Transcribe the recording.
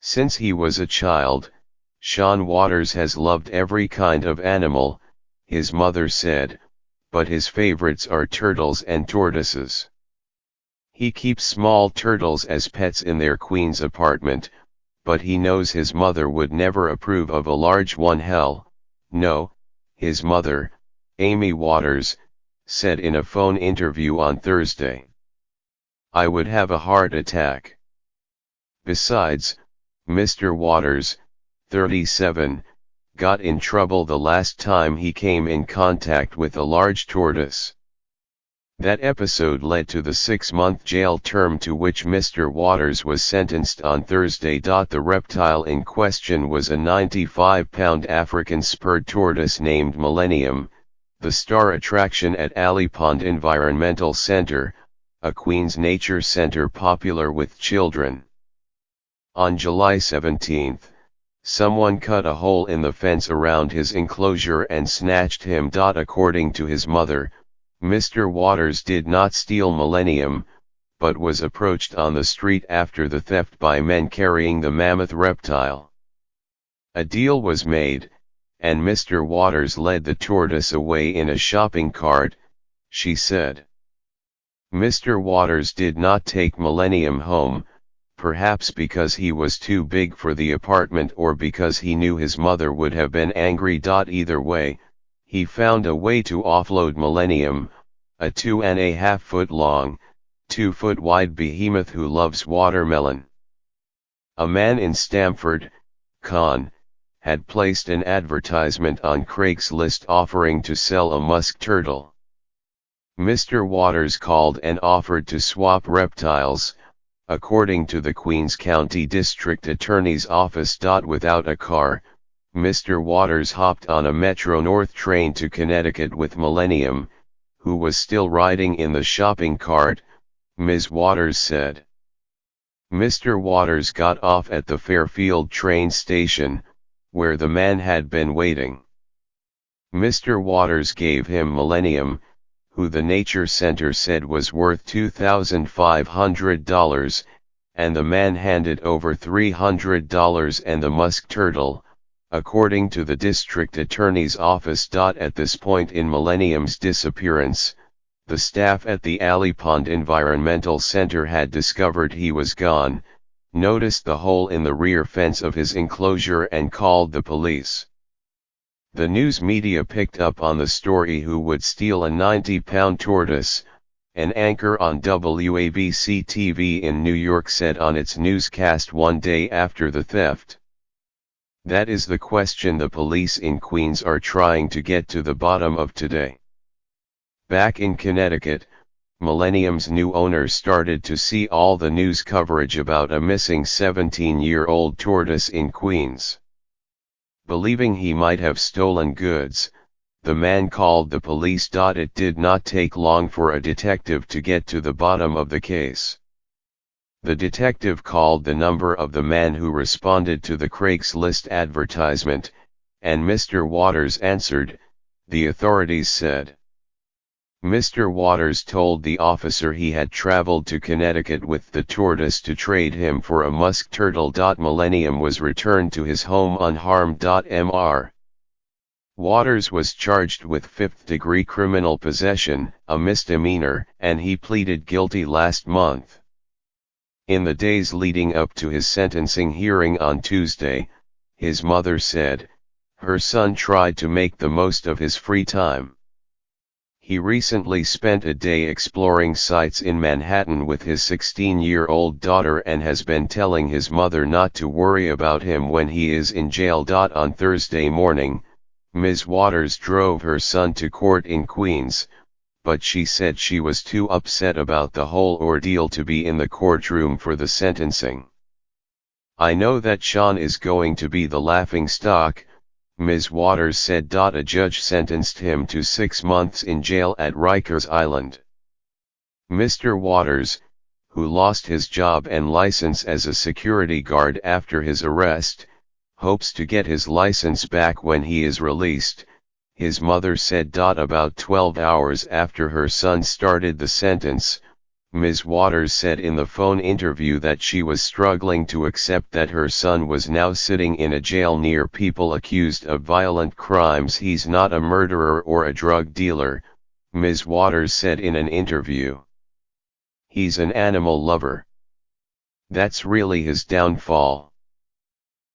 Since he was a child, Sean Waters has loved every kind of animal, his mother said, but his favorites are turtles and tortoises. He keeps small turtles as pets in their Queens apartment, but he knows his mother would never approve of a large one. Hell, no, his mother, Amy Waters, said in a phone interview on Thursday. I would have a heart attack. Besides, Mr. Waters, 37, got in trouble the last time he came in contact with a large tortoise. That episode led to the 6-month jail term to which Mr. Waters was sentenced on Thursday. The reptile in question was a 95-pound African spurred tortoise named Millennium, the star attraction at Alley Pond Environmental Center, a Queens nature center popular with children. On July 17, someone cut a hole in the fence around his enclosure and snatched him. According to his mother, Mr. Waters did not steal Millennium, but was approached on the street after the theft by men carrying the mammoth reptile. A deal was made, and Mr. Waters led the tortoise away in a shopping cart, she said. Mr. Waters did not take Millennium home, perhaps because he was too big for the apartment or because he knew his mother would have been angry. Either way, he found a way to offload Millennium, a 2.5-foot long, 2-foot wide behemoth who loves watermelon. A man in Stamford, Con, had placed an advertisement on Craigslist offering to sell a musk turtle. Mr. Waters called and offered to swap reptiles, according to the Queens County District Attorney's Office. Without a car, Mr. Waters hopped on a Metro North train to Connecticut with Millennium, who was still riding in the shopping cart, Ms. Waters said. Mr. Waters got off at the Fairfield train station, where the man had been waiting. Mr. Waters gave him Millennium, who the Nature Center said was worth $2,500, and the man handed over $300 and the musk turtle, according to the district attorney's office. At this point in Millennium's disappearance, the staff at the Alley Pond Environmental Center had discovered he was gone, noticed the hole in the rear fence of his enclosure and called the police. The news media picked up on the story. Who would steal a 90-pound tortoise? An anchor on WABC TV in New York said on its newscast one day after the theft. That is the question the police in Queens are trying to get to the bottom of today. Back in Connecticut, Millennium's new owner started to see all the news coverage about a missing 17-year-old tortoise in Queens. Believing he might have stolen goods, the man called the police. It did not take long for a detective to get to the bottom of the case. The detective called the number of the man who responded to the Craigslist advertisement, and Mr. Waters answered, the authorities said. Mr. Waters told the officer he had traveled to Connecticut with the tortoise to trade him for a musk turtle. Millennium was returned to his home unharmed. Mr. Waters was charged with 5th-degree criminal possession, a misdemeanor, and he pleaded guilty last month. In the days leading up to his sentencing hearing on Tuesday, his mother said, her son tried to make the most of his free time. He recently spent a day exploring sites in Manhattan with his 16-year-old daughter and has been telling his mother not to worry about him when he is in jail. On Thursday morning, Ms. Waters drove her son to court in Queens, but she said she was too upset about the whole ordeal to be in the courtroom for the sentencing. I know that Sean is going to be the laughingstock, Ms. Waters said. A judge sentenced him to 6 months in jail at Rikers Island. Mr. Waters, who lost his job and license as a security guard after his arrest, hopes to get his license back when he is released, his mother said. About 12 hours after her son started the sentence, Ms. Waters said in the phone interview that she was struggling to accept that her son was now sitting in a jail near people accused of violent crimes. He's not a murderer or a drug dealer, Ms. Waters said in an interview. He's an animal lover. That's really his downfall.